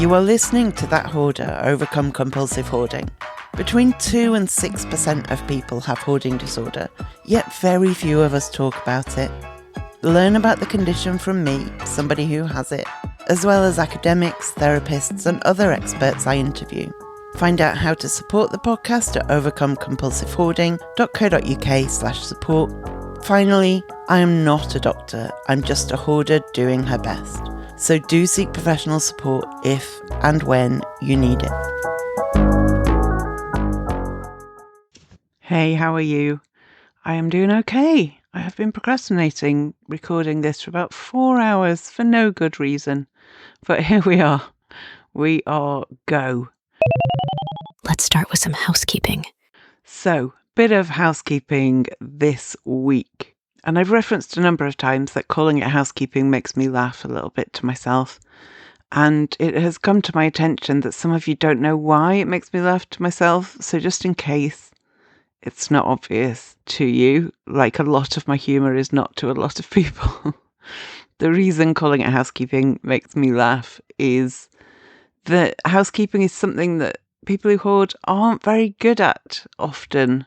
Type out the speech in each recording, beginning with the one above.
You are listening to That Hoarder Overcome Compulsive Hoarding. Between 2 and 6% of people have hoarding disorder, yet very few of us talk about it. Learn about the condition from me, somebody who has it, as well as academics, therapists, and other experts I interview. Find out how to support the podcast at overcomecompulsivehoarding.co.uk/support. Finally, I am not a doctor, I'm just a hoarder doing her best. So do seek professional support if and when you need it. Hey, how are you? I am doing okay. I have been procrastinating recording this for about 4 hours for no good reason. But here we are. We are go. Let's start with some housekeeping. So, bit of housekeeping this week. And I've referenced a number of times that calling it housekeeping makes me laugh a little bit to myself. And it has come to my attention that some of you don't know why it makes me laugh to myself. So just in case it's not obvious to you, like a lot of my humour is not to a lot of people. The reason calling it housekeeping makes me laugh is that housekeeping is something that people who hoard aren't very good at often.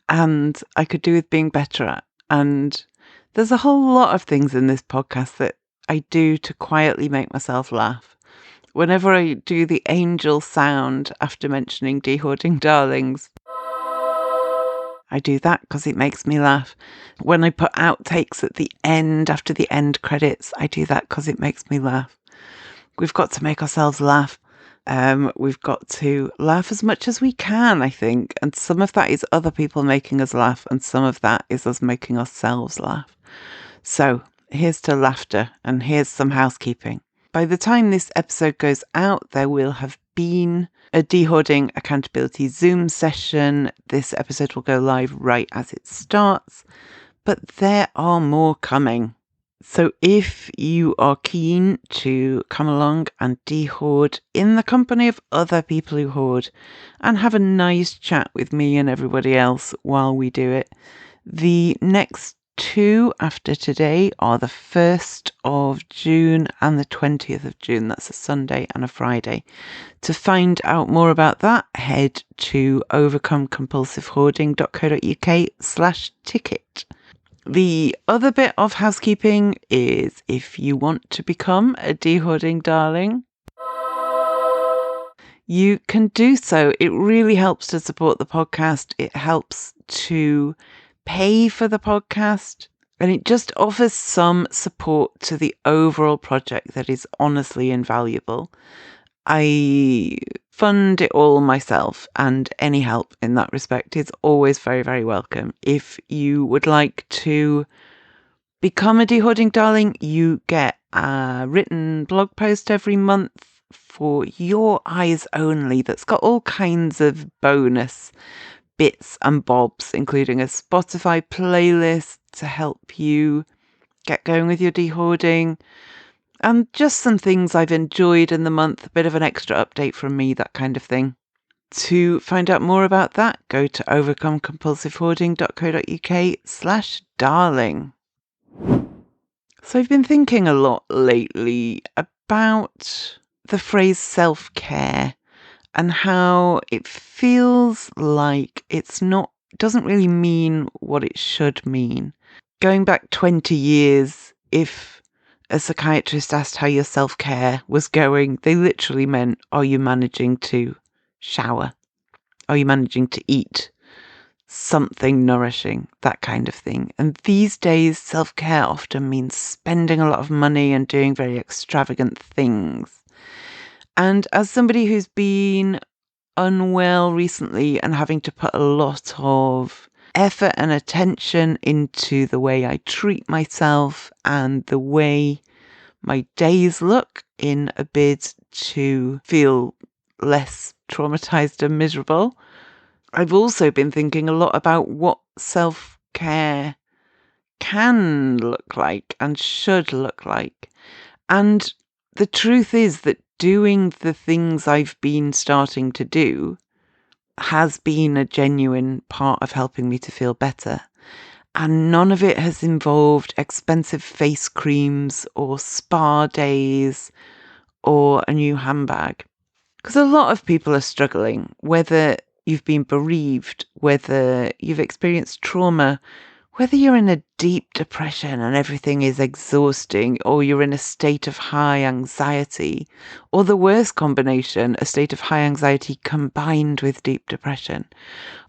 And I could do with being better at. And there's a whole lot of things in this podcast that I do to quietly make myself laugh. Whenever I do the angel sound after mentioning de-hoarding darlings, I do that because it makes me laugh. When I put outtakes at the end after the end credits, I do that because it makes me laugh. We've got to make ourselves laugh. We've got to laugh as much as we can, I think. And some of that is other people making us laugh, and some of that is us making ourselves laugh. So here's to laughter, and here's some housekeeping. By the time this episode goes out, there will have been a de-hoarding accountability Zoom session. This episode will go live right as it starts, but there are more coming. So if you are keen to come along and de-hoard in the company of other people who hoard and have a nice chat with me and everybody else while we do it, the next two after today are the 1st of June and the 20th of June. That's a Sunday and a Friday. To find out more about that, head to overcomecompulsivehoarding.co.uk/ticket. The other bit of housekeeping is if you want to become a de-hoarding darling, you can do so. It really helps to support the podcast. It helps to pay for the podcast, and it just offers some support to the overall project that is honestly invaluable. I fund it all myself, and any help in that respect is always very, very welcome. If you would like to become a de-hoarding darling, you get a written blog post every month for your eyes only that's got all kinds of bonus bits and bobs, including a Spotify playlist to help you get going with your de-hoarding. And just some things I've enjoyed in the month, a bit of an extra update from me, that kind of thing. To find out more about that, go to overcomecompulsivehoarding.co.uk/darling. So I've been thinking a lot lately about the phrase self-care and how it feels like doesn't really mean what it should mean. Going back 20 years, if a psychiatrist asked how your self-care was going, they literally meant, are you managing to shower? Are you managing to eat something nourishing? That kind of thing. And these days, self-care often means spending a lot of money and doing very extravagant things. And as somebody who's been unwell recently and having to put a lot of effort and attention into the way I treat myself and the way my days look in a bid to feel less traumatized and miserable, I've also been thinking a lot about what self-care can look like and should look like. And the truth is that doing the things I've been starting to do has been a genuine part of helping me to feel better. And none of it has involved expensive face creams or spa days or a new handbag. Because a lot of people are struggling, whether you've been bereaved, whether you've experienced trauma, whether you're in a deep depression and everything is exhausting, or you're in a state of high anxiety, or the worst combination, a state of high anxiety combined with deep depression.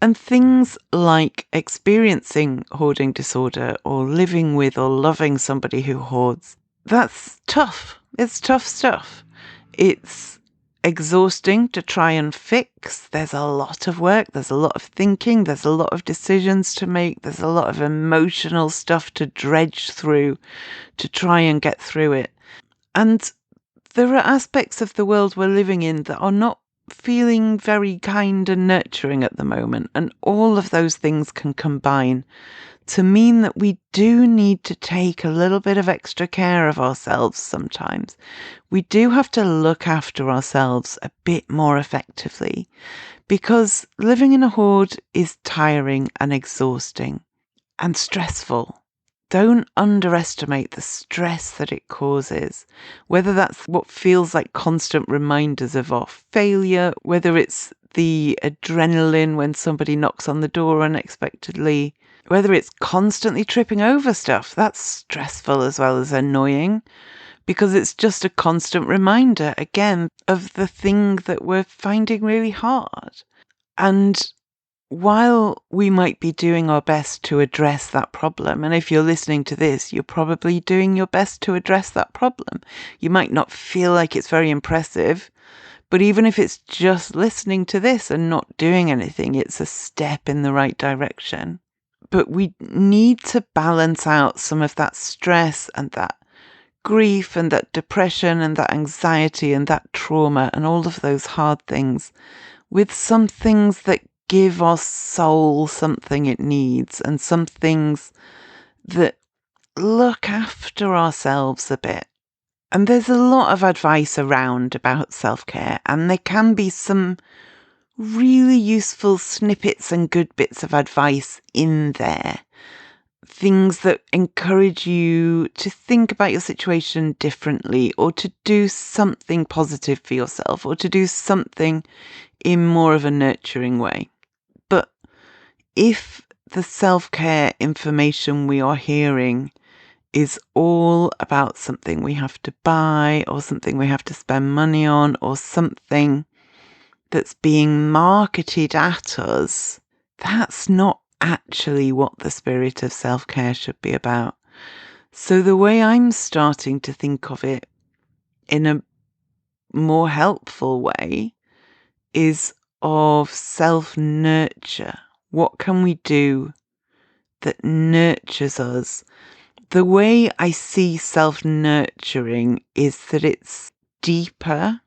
And things like experiencing hoarding disorder or living with or loving somebody who hoards, that's tough. It's tough stuff. It's exhausting to try and fix. There's a lot of work. There's a lot of thinking. There's a lot of decisions to make. There's a lot of emotional stuff to dredge through to try and get through it. And there are aspects of the world we're living in that are not feeling very kind and nurturing at the moment. And all of those things can combine to mean that we do need to take a little bit of extra care of ourselves sometimes. We do have to look after ourselves a bit more effectively, because living in a hoard is tiring and exhausting and stressful. Don't underestimate the stress that it causes, whether that's what feels like constant reminders of our failure, whether it's the adrenaline when somebody knocks on the door unexpectedly, whether it's constantly tripping over stuff. That's stressful as well as annoying, because it's just a constant reminder, again, of the thing that we're finding really hard. And while we might be doing our best to address that problem, and if you're listening to this, you're probably doing your best to address that problem. You might not feel like it's very impressive, but even if it's just listening to this and not doing anything, it's a step in the right direction. But we need to balance out some of that stress and that grief and that depression and that anxiety and that trauma and all of those hard things with some things that give our soul something it needs, and some things that look after ourselves a bit. And there's a lot of advice around about self-care, and there can be some really useful snippets and good bits of advice in there. Things that encourage you to think about your situation differently, or to do something positive for yourself, or to do something in more of a nurturing way. But if the self-care information we are hearing is all about something we have to buy, or something we have to spend money on, or something that's being marketed at us, that's not actually what the spirit of self-care should be about. So the way I'm starting to think of it in a more helpful way is of self-nurture. What can we do that nurtures us? The way I see self-nurturing is that it's deeper,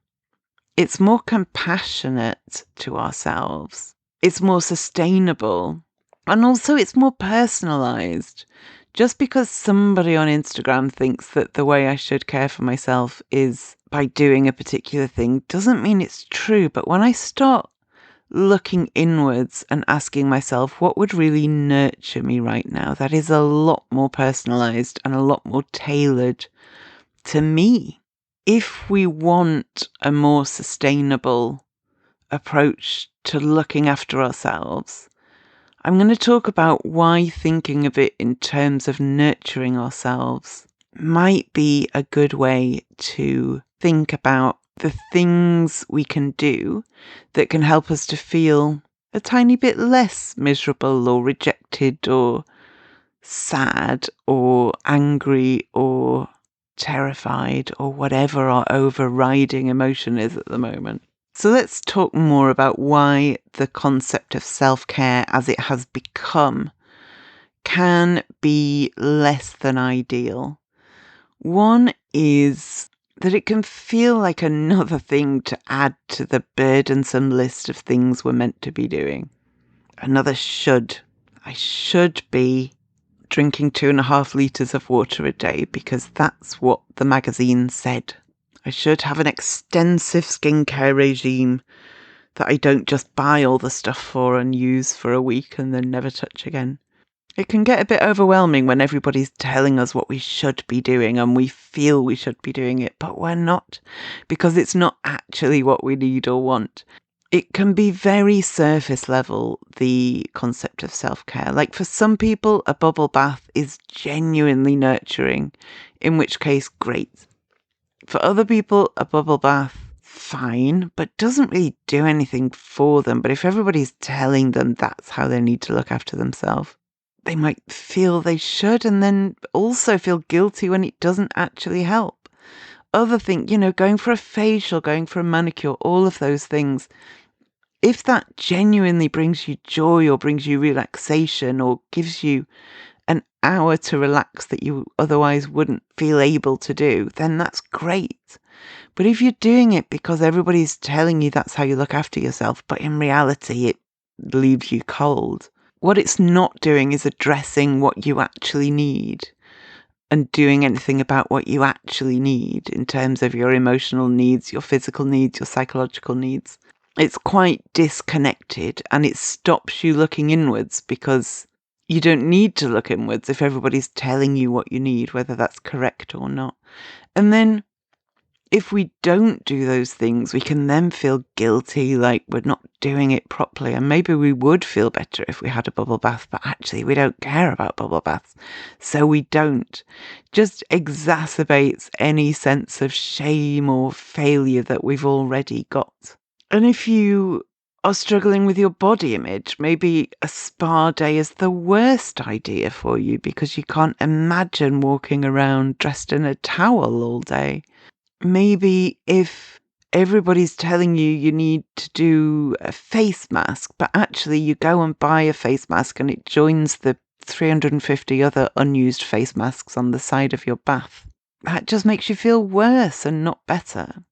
it's more compassionate to ourselves, it's more sustainable, and also it's more personalised. Just because somebody on Instagram thinks that the way I should care for myself is by doing a particular thing doesn't mean it's true. But when I start looking inwards and asking myself, what would really nurture me right now? That is a lot more personalised and a lot more tailored to me. If we want a more sustainable approach to looking after ourselves, I'm going to talk about why thinking of it in terms of nurturing ourselves might be a good way to think about the things we can do that can help us to feel a tiny bit less miserable or rejected or sad or angry or terrified or whatever our overriding emotion is at the moment. So let's talk more about why the concept of self-care as it has become can be less than ideal. One is that it can feel like another thing to add to the burdensome list of things we're meant to be doing. Another should. I should be drinking 2.5 litres of water a day because that's what the magazine said. I should have an extensive skincare regime that I don't just buy all the stuff for and use for a week and then never touch again. It can get a bit overwhelming when everybody's telling us what we should be doing and we feel we should be doing it, but we're not, because it's not actually what we need or want. It can be very surface level, the concept of self-care. Like for some people, a bubble bath is genuinely nurturing, in which case, great. For other people, a bubble bath, fine, but doesn't really do anything for them. But if everybody's telling them that's how they need to look after themselves, they might feel they should and then also feel guilty when it doesn't actually help. Other things, going for a facial, going for a manicure, all of those things, if that genuinely brings you joy or brings you relaxation or gives you an hour to relax that you otherwise wouldn't feel able to do, then that's great. But if you're doing it because everybody's telling you that's how you look after yourself, but in reality it leaves you cold, what it's not doing is addressing what you actually need and doing anything about what you actually need in terms of your emotional needs, your physical needs, your psychological needs. It's quite disconnected and it stops you looking inwards because you don't need to look inwards if everybody's telling you what you need, whether that's correct or not. And then if we don't do those things, we can then feel guilty, like we're not doing it properly. And maybe we would feel better if we had a bubble bath, but actually we don't care about bubble baths. So we don't. Just exacerbates any sense of shame or failure that we've already got. And if you are struggling with your body image, maybe a spa day is the worst idea for you because you can't imagine walking around dressed in a towel all day. Maybe if everybody's telling you you need to do a face mask, but actually you go and buy a face mask and it joins the 350 other unused face masks on the side of your bath, that just makes you feel worse and not better.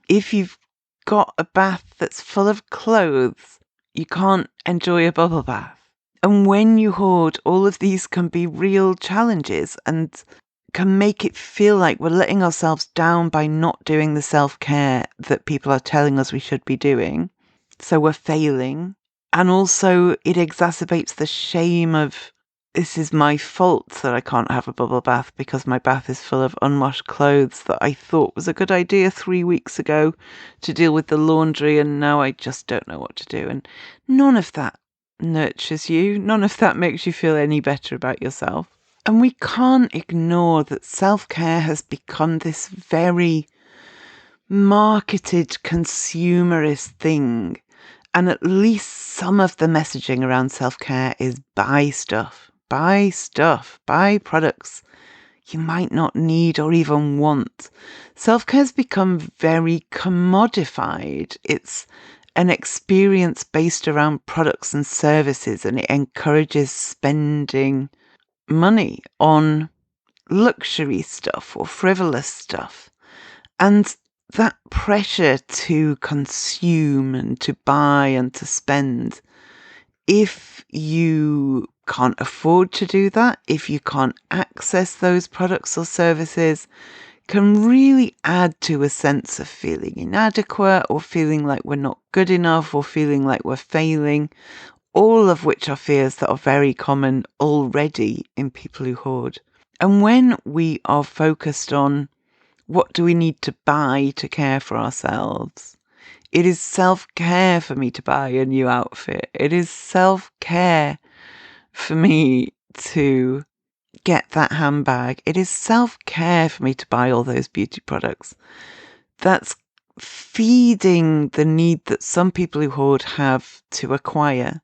If you've got a bath that's full of clothes, you can't enjoy a bubble bath. And when you hoard, all of these can be real challenges and can make it feel like we're letting ourselves down by not doing the self-care that people are telling us we should be doing. So we're failing. And also it exacerbates the shame of, this is my fault that I can't have a bubble bath because my bath is full of unwashed clothes that I thought was a good idea 3 weeks ago to deal with the laundry, and now I just don't know what to do. And none of that nurtures you. None of that makes you feel any better about yourself. And we can't ignore that self-care has become this very marketed consumerist thing. And at least some of the messaging around self-care is buy stuff, buy products you might not need or even want. Self-care's become very commodified. It's an experience based around products and services, and it encourages spending money on luxury stuff or frivolous stuff. And that pressure to consume and to buy and to spend, if you can't afford to do that, if you can't access those products or services, can really add to a sense of feeling inadequate or feeling like we're not good enough or feeling like we're failing, all of which are fears that are very common already in people who hoard. And when we are focused on what do we need to buy to care for ourselves, it is self-care for me to buy a new outfit. It is self-care for me to get that handbag. It is self-care for me to buy all those beauty products. That's feeding the need that some people who hoard have to acquire.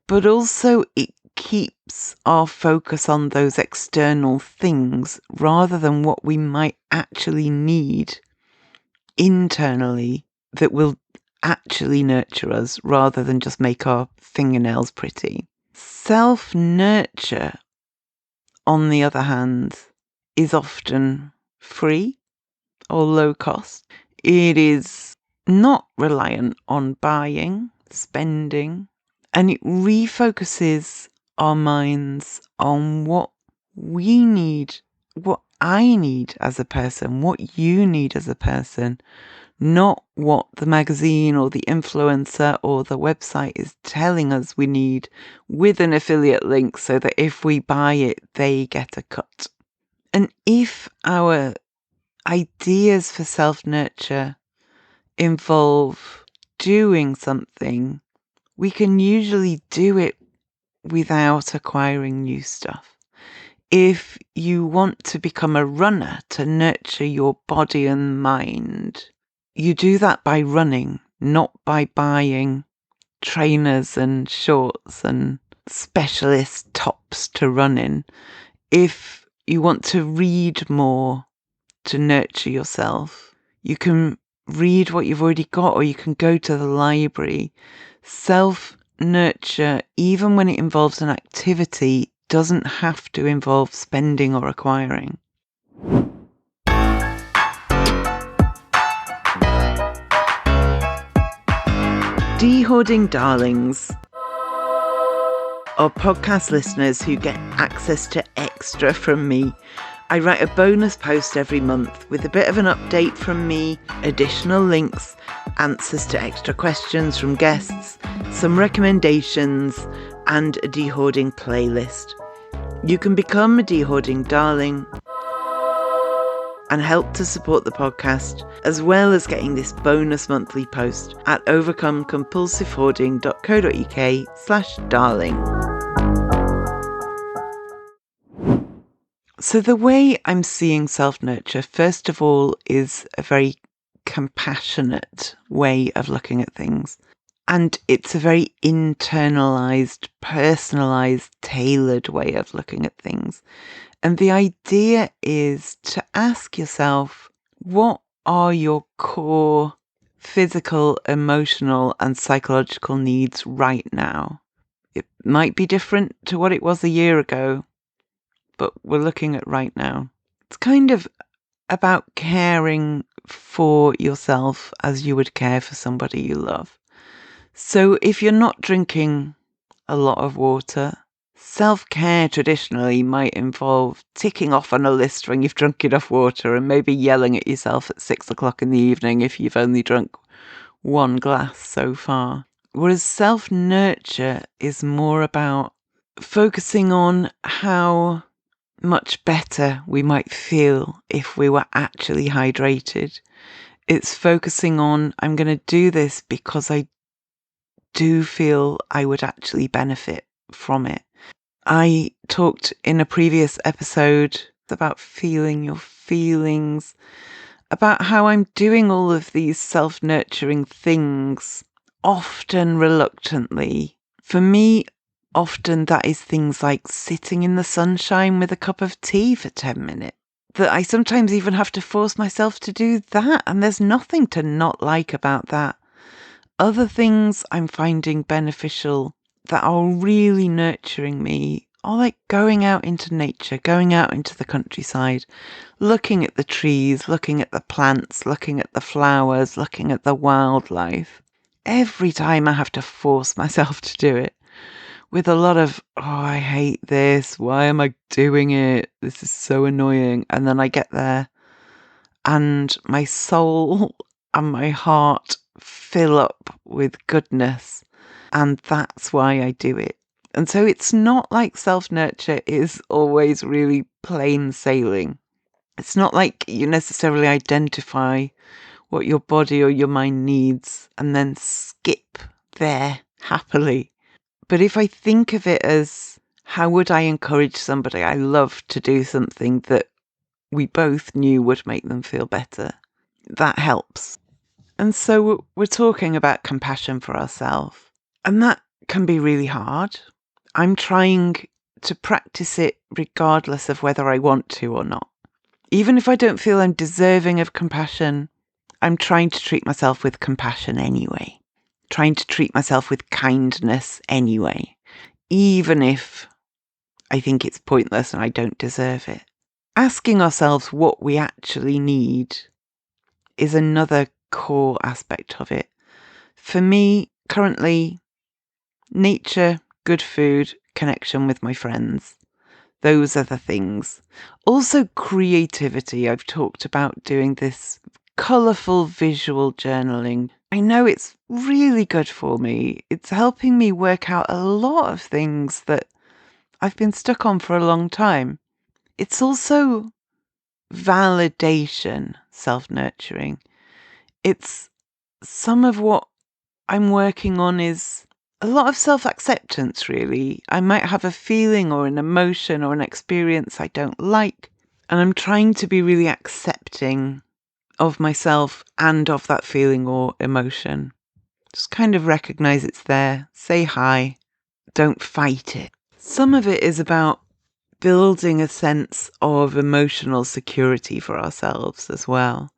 But also it keeps our focus on those external things rather than what we might actually need internally that will actually nurture us rather than just make our fingernails pretty. Self-nurture, on the other hand, is often free or low cost. It is not reliant on buying, spending, and it refocuses our minds on what we need, what I need as a person, what you need as a person, not what the magazine or the influencer or the website is telling us we need, with an affiliate link so that if we buy it, they get a cut. And if our ideas for self-nurture involve doing something, we can usually do it without acquiring new stuff. If you want to become a runner to nurture your body and mind, you do that by running, not by buying trainers and shorts and specialist tops to run in. If you want to read more to nurture yourself, you can read what you've already got, or you can go to the library. Self-nurture, even when it involves an activity, doesn't have to involve spending or acquiring. Hoarding darlings are podcast listeners who get access to extra from me. I write a bonus post every month with a bit of an update from me, additional links, answers to extra questions from guests, some recommendations, and a de-hoarding playlist. You can become a de-hoarding darling and help to support the podcast, as well as getting this bonus monthly post at overcomecompulsivehoarding.co.uk/darling. So the way I'm seeing self-nurture, first of all, is a very compassionate way of looking at things. And it's a very internalized, personalized, tailored way of looking at things. And the idea is to ask yourself, what are your core physical, emotional, and psychological needs right now? It might be different to what it was a year ago, but we're looking at right now. It's kind of about caring for yourself as you would care for somebody you love. So if you're not drinking a lot of water, self-care traditionally might involve ticking off on a list when you've drunk enough water and maybe yelling at yourself at 6 o'clock in the evening if you've only drunk one glass so far. Whereas self-nurture is more about focusing on how much better we might feel if we were actually hydrated. It's focusing on, I'm going to do this because I do feel I would actually benefit from it. I talked in a previous episode about feeling your feelings, about how I'm doing all of these self-nurturing things, often reluctantly. For me, often that is things like sitting in the sunshine with a cup of tea for 10 minutes. That I sometimes even have to force myself to do that, and there's nothing to not like about that. Other things I'm finding beneficial that are really nurturing me are like going out into nature, going out into the countryside, looking at the trees, looking at the plants, looking at the flowers, looking at the wildlife. Every time I have to force myself to do it with a lot of, oh, I hate this. Why am I doing it? This is so annoying. And then I get there and my soul and my heart fill up with goodness, and that's why I do it. And so it's not like self-nurture is always really plain sailing. It's not like you necessarily identify what your body or your mind needs and then skip there happily. But if I think of it as, how would I encourage somebody I love to do something that we both knew would make them feel better, that helps. And so we're talking about compassion for ourselves. And that can be really hard. I'm trying to practice it regardless of whether I want to or not. Even if I don't feel I'm deserving of compassion, I'm trying to treat myself with compassion anyway. Trying to treat myself with kindness anyway. Even if I think it's pointless and I don't deserve it. Asking ourselves what we actually need is another core aspect of it. For me, currently, nature, good food, connection with my friends. Those are the things. Also creativity. I've talked about doing this colourful visual journaling. I know it's really good for me. It's helping me work out a lot of things that I've been stuck on for a long time. It's also validation, self-nurturing. It's some of what I'm working on is a lot of self-acceptance, really. I might have a feeling or an emotion or an experience I don't like, and I'm trying to be really accepting of myself and of that feeling or emotion. Just kind of recognize it's there, say hi, don't fight it. Some of it is about building a sense of emotional security for ourselves as well.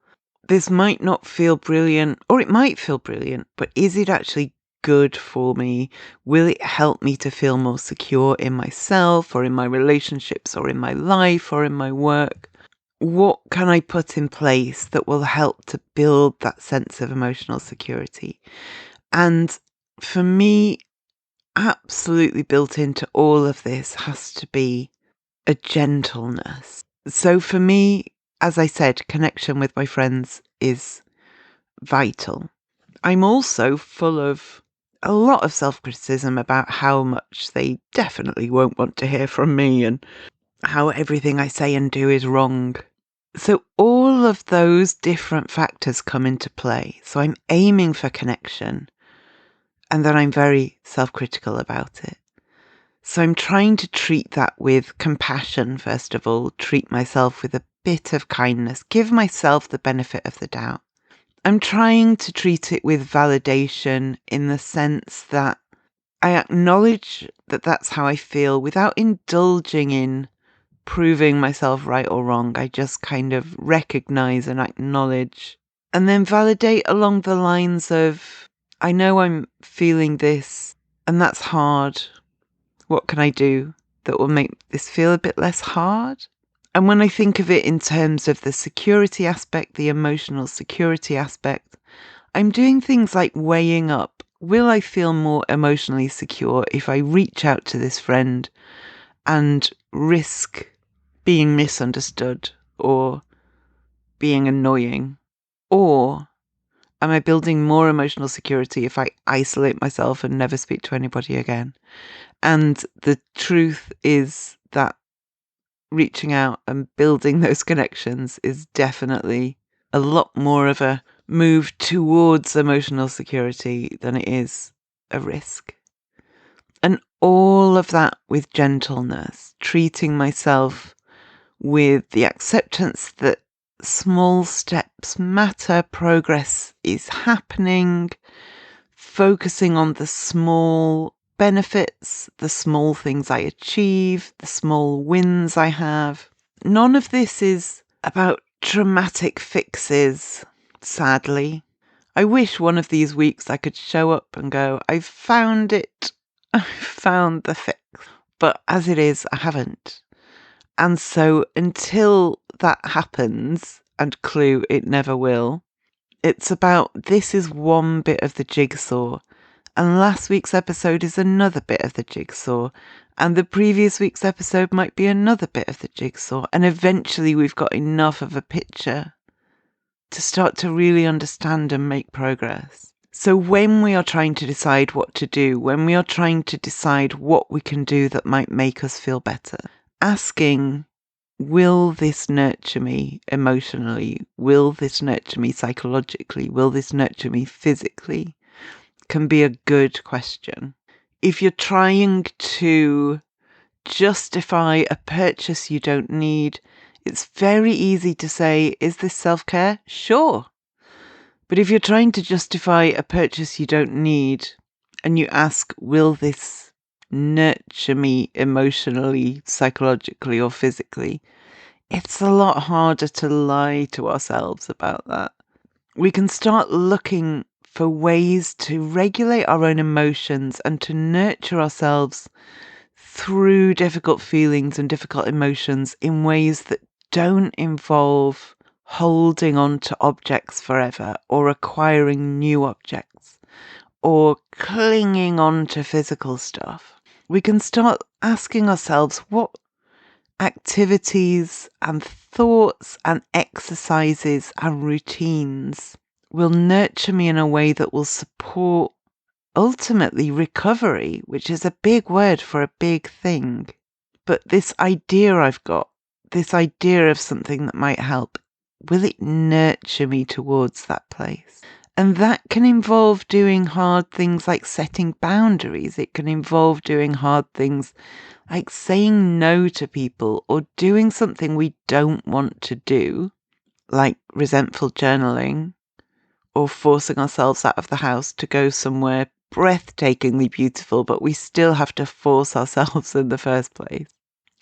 This might not feel brilliant, or it might feel brilliant, but is it actually good for me? Will it help me to feel more secure in myself or in my relationships or in my life or in my work? What can I put in place that will help to build that sense of emotional security? And for me, absolutely built into all of this has to be a gentleness. So for me, as I said, connection with my friends is vital. I'm also full of a lot of self-criticism about how much they definitely won't want to hear from me and how everything I say and do is wrong. So all of those different factors come into play. So I'm aiming for connection, and then I'm very self-critical about it. So I'm trying to treat that with compassion, first of all, treat myself with a bit of kindness, give myself the benefit of the doubt. I'm trying to treat it with validation in the sense that I acknowledge that that's how I feel without indulging in proving myself right or wrong. I just kind of recognize and acknowledge and then validate along the lines of, I know I'm feeling this and that's hard. What can I do that will make this feel a bit less hard? And when I think of it in terms of the security aspect, the emotional security aspect, I'm doing things like weighing up, will I feel more emotionally secure if I reach out to this friend and risk being misunderstood or being annoying? Or am I building more emotional security if I isolate myself and never speak to anybody again? And the truth is that reaching out and building those connections is definitely a lot more of a move towards emotional security than it is a risk. And all of that with gentleness, treating myself with the acceptance that small steps matter, progress is happening, focusing on the small benefits, the small things I achieve, the small wins I have. None of this is about dramatic fixes, sadly. I wish one of these weeks I could show up and go, I've found it. I've found the fix. But as it is, I haven't. And so until that happens, and clue, it never will, it's about this is one bit of the jigsaw. And last week's episode is another bit of the jigsaw. And the previous week's episode might be another bit of the jigsaw. And eventually we've got enough of a picture to start to really understand and make progress. So when we are trying to decide what to do, when we are trying to decide what we can do that might make us feel better, asking, will this nurture me emotionally? Will this nurture me psychologically? Will this nurture me physically? Can be a good question. If you're trying to justify a purchase you don't need, it's very easy to say, is this self-care? Sure. But if you're trying to justify a purchase you don't need and you ask, will this nurture me emotionally, psychologically, or physically? It's a lot harder to lie to ourselves about that. We can start looking for ways to regulate our own emotions and to nurture ourselves through difficult feelings and difficult emotions in ways that don't involve holding on to objects forever or acquiring new objects or clinging on to physical stuff. We can start asking ourselves, what activities and thoughts and exercises and routines will nurture me in a way that will support ultimately recovery, which is a big word for a big thing. But this idea I've got, this idea of something that might help, will it nurture me towards that place? And that can involve doing hard things like setting boundaries. It can involve doing hard things like saying no to people or doing something we don't want to do, like resentful journaling, or forcing ourselves out of the house to go somewhere breathtakingly beautiful, but we still have to force ourselves in the first place.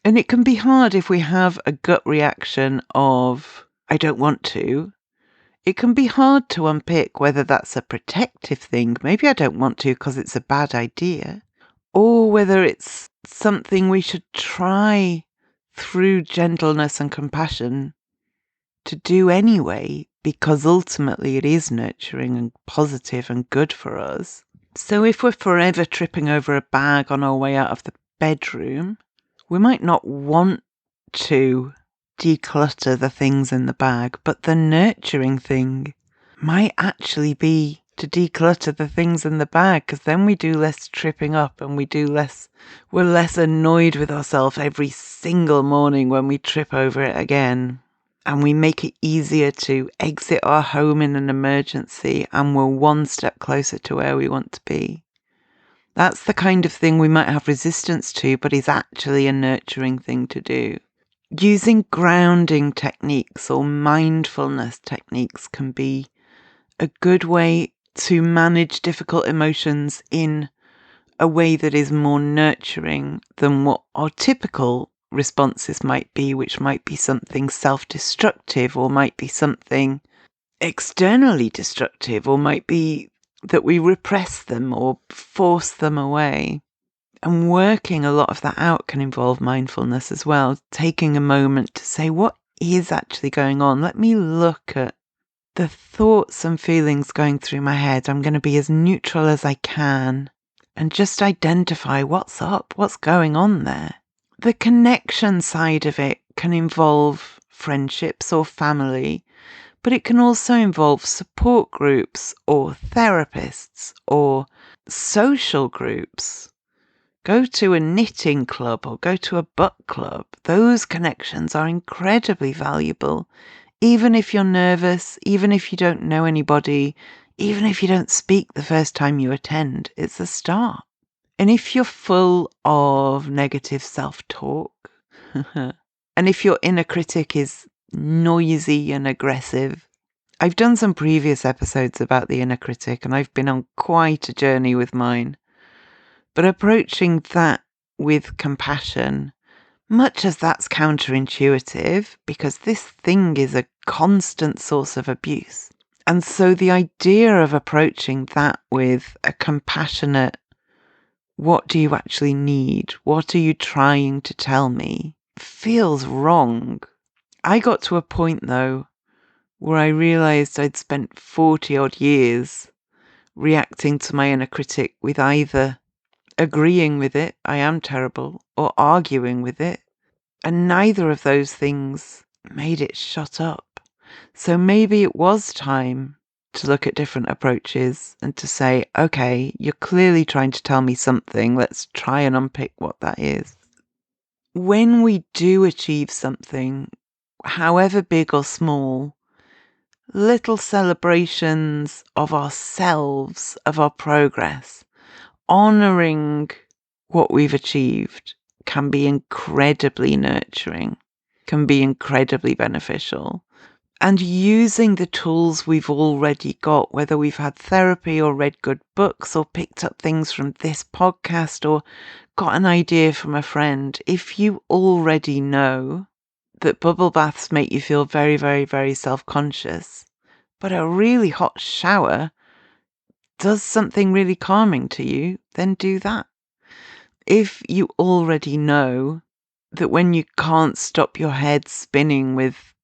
And it can be hard if we have a gut reaction of, I don't want to. It can be hard to unpick whether that's a protective thing. Maybe I don't want to because it's a bad idea. Or whether it's something we should try through gentleness and compassion to do anyway, because ultimately it is nurturing and positive and good for us. So if we're forever tripping over a bag on our way out of the bedroom, we might not want to declutter the things in the bag, but the nurturing thing might actually be to declutter the things in the bag, because then we do less tripping up and we're less annoyed with ourselves every single morning when we trip over it again. And we make it easier to exit our home in an emergency, and we're one step closer to where we want to be. That's the kind of thing we might have resistance to, but is actually a nurturing thing to do. Using grounding techniques or mindfulness techniques can be a good way to manage difficult emotions in a way that is more nurturing than what our typical responses might be, which might be something self-destructive or might be something externally destructive or might be that we repress them or force them away. And working a lot of that out can involve mindfulness as well, taking a moment to say, what is actually going on? Let me look at the thoughts and feelings going through my head. I'm going to be as neutral as I can and just identify what's up, what's going on there. The connection side of it can involve friendships or family, but it can also involve support groups or therapists or social groups. Go to a knitting club or go to a book club. Those connections are incredibly valuable. Even if you're nervous, even if you don't know anybody, even if you don't speak the first time you attend, it's a start. And if you're full of negative self-talk, and if your inner critic is noisy and aggressive, I've done some previous episodes about the inner critic, and I've been on quite a journey with mine. But approaching that with compassion, much as that's counterintuitive, because this thing is a constant source of abuse. And so the idea of approaching that with a compassionate, what do you actually need? What are you trying to tell me? Feels wrong. I got to a point, though, where I realised I'd spent 40 odd years reacting to my inner critic with either agreeing with it, I am terrible, or arguing with it. And neither of those things made it shut up. So maybe it was time to look at different approaches and to say, okay, you're clearly trying to tell me something. Let's try and unpick what that is. When we do achieve something, however big or small, little celebrations of ourselves, of our progress, honouring what we've achieved can be incredibly nurturing, can be incredibly beneficial. And using the tools we've already got, whether we've had therapy or read good books or picked up things from this podcast or got an idea from a friend, if you already know that bubble baths make you feel very, very, very self-conscious, but a really hot shower does something really calming to you, then do that. If you already know that when you can't stop your head spinning with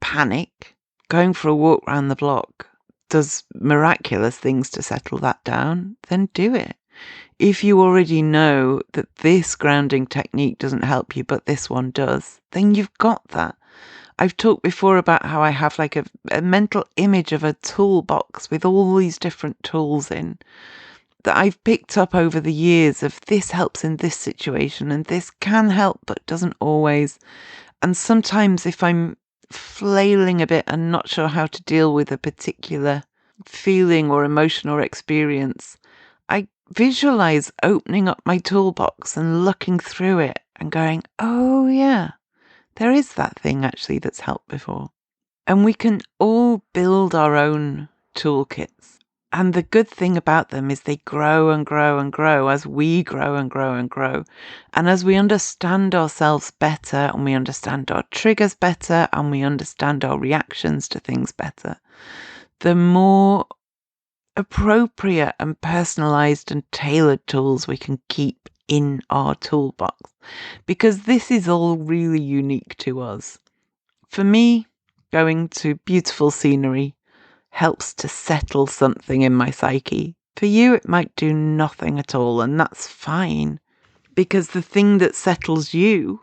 panic, going for a walk round the block does miraculous things to settle that down, then do it. If you already know that this grounding technique doesn't help you, but this one does, then you've got that. I've talked before about how I have like a mental image of a toolbox with all these different tools in that I've picked up over the years of this helps in this situation and this can help but doesn't always. And sometimes if I'm flailing a bit and not sure how to deal with a particular feeling or emotion or experience, I visualize opening up my toolbox and looking through it and going, oh yeah, there is that thing actually that's helped before. And we can all build our own toolkits. And the good thing about them is they grow and grow and grow as we grow and grow and grow. And as we understand ourselves better and we understand our triggers better and we understand our reactions to things better, the more appropriate and personalized and tailored tools we can keep in our toolbox. Because this is all really unique to us. For me, going to beautiful scenery helps to settle something in my psyche. For you, it might do nothing at all, and that's fine, because the thing that settles you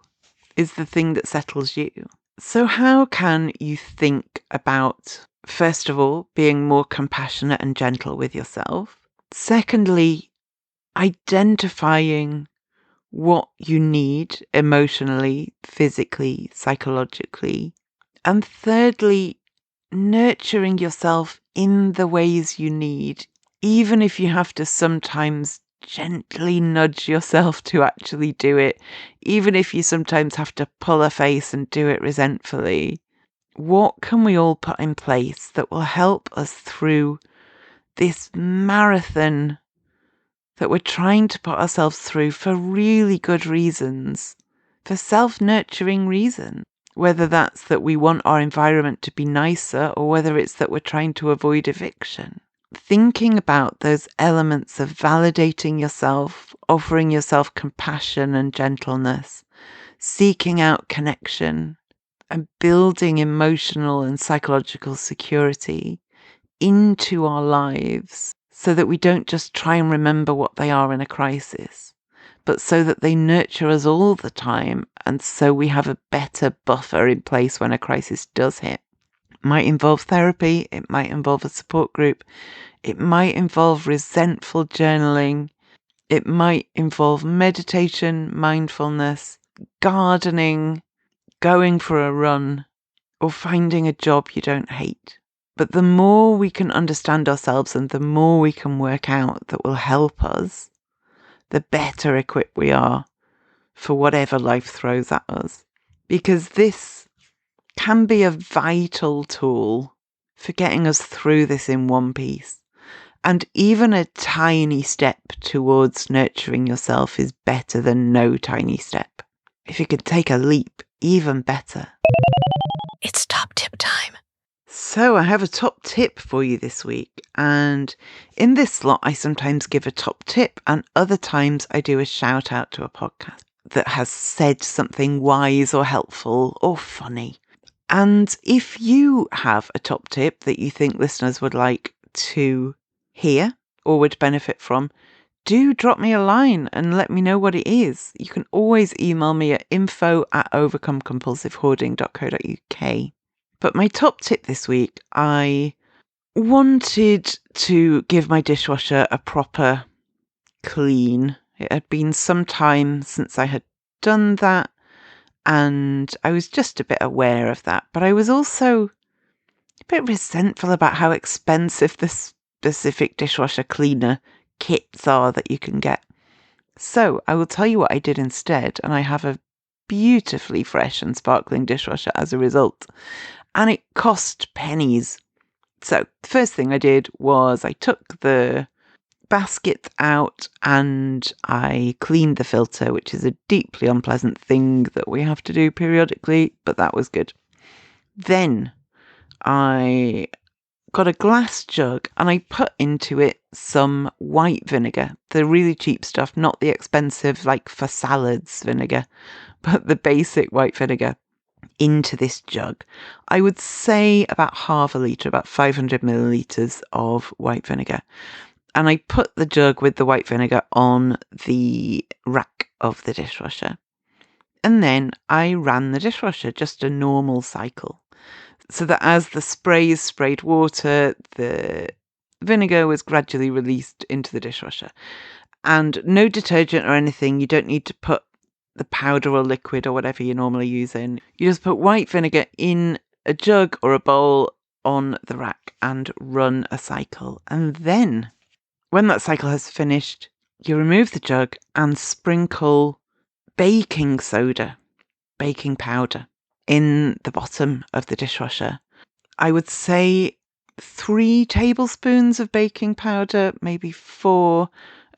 is the thing that settles you. So how can you think about, first of all, being more compassionate and gentle with yourself? Secondly, identifying what you need emotionally, physically, psychologically. And thirdly, nurturing yourself in the ways you need, even if you have to sometimes gently nudge yourself to actually do it, even if you sometimes have to pull a face and do it resentfully. What can we all put in place that will help us through this marathon that we're trying to put ourselves through for really good reasons, for self-nurturing reasons? Whether that's that we want our environment to be nicer or whether it's that we're trying to avoid eviction. Thinking about those elements of validating yourself, offering yourself compassion and gentleness, seeking out connection, and building emotional and psychological security into our lives so that we don't just try and remember what they are in a crisis, but so that they nurture us all the time, and so we have a better buffer in place when a crisis does hit. It might involve therapy, it might involve a support group, it might involve resentful journaling, it might involve meditation, mindfulness, gardening, going for a run, or finding a job you don't hate. But the more we can understand ourselves and the more we can work out that will help us, the better equipped we are for whatever life throws at us. Because this can be a vital tool for getting us through this in one piece. And even a tiny step towards nurturing yourself is better than no tiny step. If you could take a leap, even better. It's top tip time. So I have a top tip for you this week, and in this slot I sometimes give a top tip and other times I do a shout out to a podcast that has said something wise or helpful or funny. And if you have a top tip that you think listeners would like to hear or would benefit from, do drop me a line and let me know what it is. You can always email me at info@overcomecompulsivehoarding.co.uk. But my top tip this week, I wanted to give my dishwasher a proper clean. It had been some time since I had done that, and I was just a bit aware of that. But I was also a bit resentful about how expensive the specific dishwasher cleaner kits are that you can get. So I will tell you what I did instead, and I have a beautifully fresh and sparkling dishwasher as a result. And it cost pennies. So the first thing I did was I took the basket out and I cleaned the filter, which is a deeply unpleasant thing that we have to do periodically, but that was good. Then I got a glass jug and I put into it some white vinegar, the really cheap stuff, not the expensive like for salads vinegar, but the basic white vinegar, into this jug. I would say about half a litre, about 500 millilitres of white vinegar. and I put the jug with the white vinegar on the rack of the dishwasher. And then I ran the dishwasher, just a normal cycle, so that as the sprays sprayed water, the vinegar was gradually released into the dishwasher. And no detergent or anything. You don't need to put the powder or liquid or whatever you normally use in. You just put white vinegar in a jug or a bowl on the rack and run a cycle. And then, when that cycle has finished, you remove the jug and sprinkle baking soda, baking powder, in the bottom of the dishwasher. I would say 3 tablespoons of baking powder, maybe 4,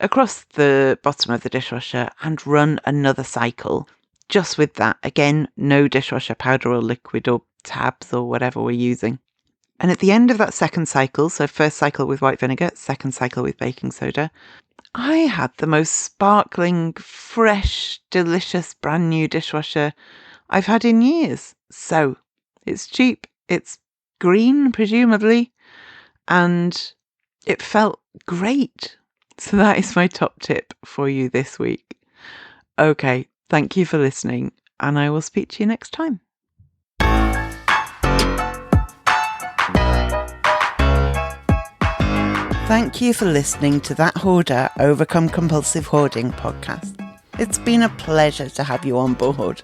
across the bottom of the dishwasher, and run another cycle just with that. Again, no dishwasher powder or liquid or tabs or whatever we're using. And at the end of that second cycle, so first cycle with white vinegar, second cycle with baking soda, I had the most sparkling, fresh, delicious, brand new dishwasher I've had in years. So it's cheap, it's green, presumably, and it felt great. So that is my top tip for you this week. Okay, thank you for listening, and I will speak to you next time. Thank you for listening to that Hoarder Overcome Compulsive Hoarding podcast. It's been a pleasure to have you on board.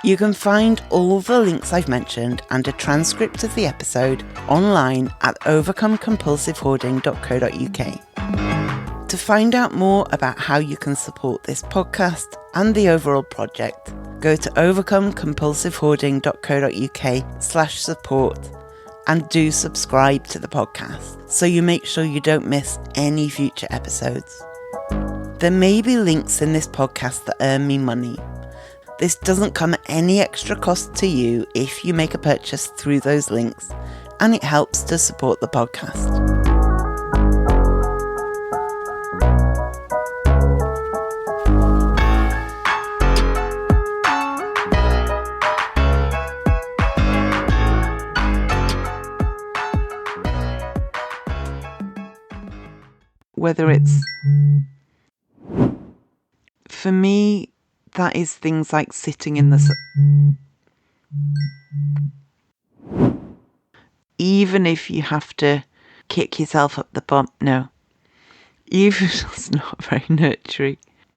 You can find all the links I've mentioned and a transcript of the episode online at overcomecompulsivehoarding.co.uk. To find out more about how you can support this podcast and the overall project, go to overcomecompulsivehoarding.co.uk/support and do subscribe to the podcast so you make sure you don't miss any future episodes. There may be links in this podcast that earn me money. This doesn't come at any extra cost to you if you make a purchase through those links, and it helps to support the podcast. Whether it's, for me, that is things like sitting in the even if you have to kick yourself up the bum. No, even it's not very nurturing.